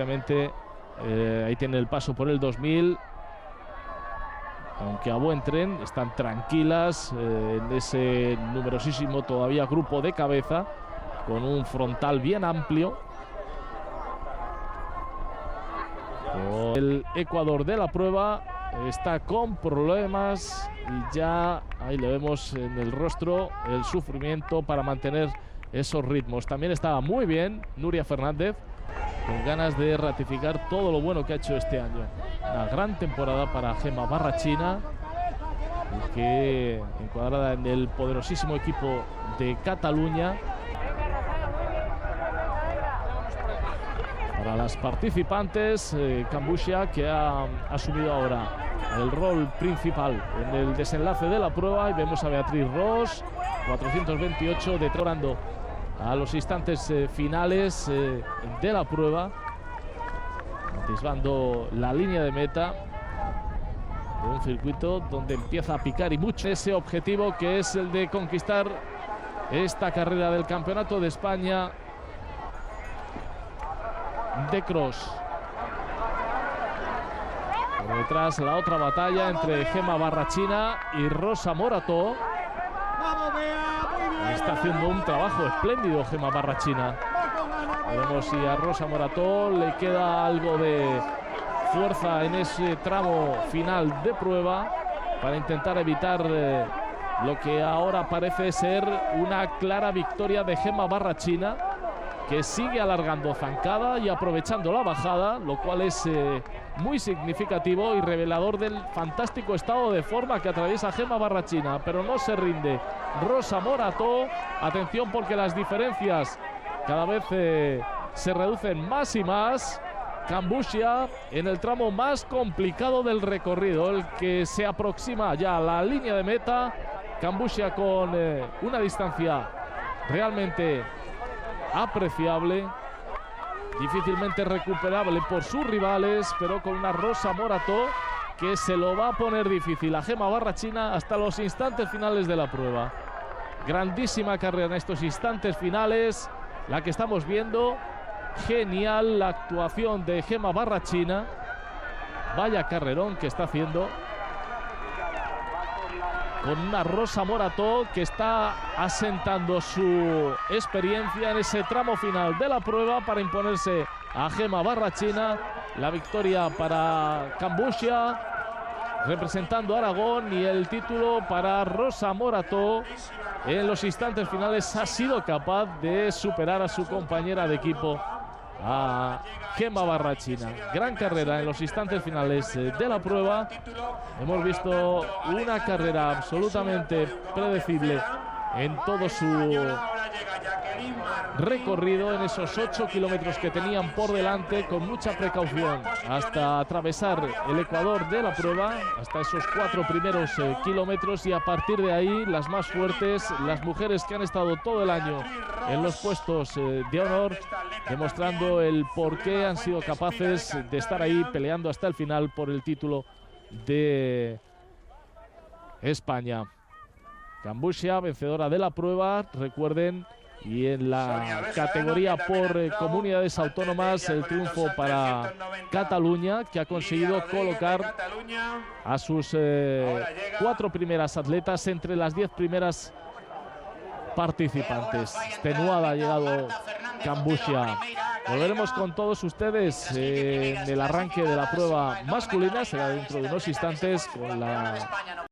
Obviamente ahí tiene el paso por el 2000, aunque a buen tren, están tranquilas en ese numerosísimo todavía grupo de cabeza, con un frontal bien amplio. El Ecuador de la prueba está con problemas y ya ahí le vemos en el rostro el sufrimiento para mantener esos ritmos. También estaba muy bien Nuria Fernández, con ganas de ratificar todo lo bueno que ha hecho este año. Una gran temporada para Gemma Barrachina, que encuadrada en el poderosísimo equipo de Cataluña. Para las participantes, Cambusia, que ha asumido ahora el rol principal en el desenlace de la prueba, y vemos a Beatriz Ros, 428, detonando a los instantes finales de la prueba, atisbando la línea de meta de un circuito donde empieza a picar y mucho ese objetivo, que es el de conquistar esta carrera del Campeonato de España de cross. Por detrás la otra batalla entre Gemma Barrachina y Rosa Morató. Está haciendo un trabajo espléndido Gemma Barrachina. Veremos si a Rosa Morató le queda algo de fuerza en ese tramo final de prueba para intentar evitar lo que ahora parece ser una clara victoria de Gemma Barrachina, que sigue alargando zancada y aprovechando la bajada, lo cual es muy significativo y revelador del fantástico estado de forma que atraviesa Gemma Barrachina. Pero no se rinde Rosa Morató. Atención, porque las diferencias cada vez se reducen más y más. Cambusia en el tramo más complicado del recorrido, el que se aproxima ya a la línea de meta. Cambusia con una distancia realmente apreciable, difícilmente recuperable por sus rivales, pero con una Rosa Morató que se lo va a poner difícil a Gemma Barrachina hasta los instantes finales de la prueba. Grandísima carrera en estos instantes finales la que estamos viendo. Genial la actuación de Gemma Barrachina. Vaya carrerón que está haciendo, con una Rosa Morató que está asentando su experiencia en ese tramo final de la prueba para imponerse a Gemma Barrachina. La victoria para Cambusia representando a Aragón, y el título para Rosa Morató. En los instantes finales ha sido capaz de superar a su compañera de equipo, a Gemma Barrachina. Gran carrera en los instantes finales de la prueba. Hemos visto una carrera absolutamente predecible en todo su recorrido, en esos 8 kilómetros que tenían por delante, con mucha precaución hasta atravesar el Ecuador de la prueba, hasta esos 4 primeros kilómetros, y a partir de ahí las más fuertes, las mujeres que han estado todo el año en los puestos de honor, demostrando el por qué han sido capaces de estar ahí peleando hasta el final por el título de España. Cambusia, vencedora de la prueba, recuerden, y en la categoría por comunidades autónomas, el triunfo para Cataluña, que ha conseguido colocar a sus 4 primeras atletas entre las 10 primeras participantes. Extenuada ha llegado Cambusia. Volveremos con todos ustedes en el arranque de la prueba masculina, será dentro de unos instantes, con la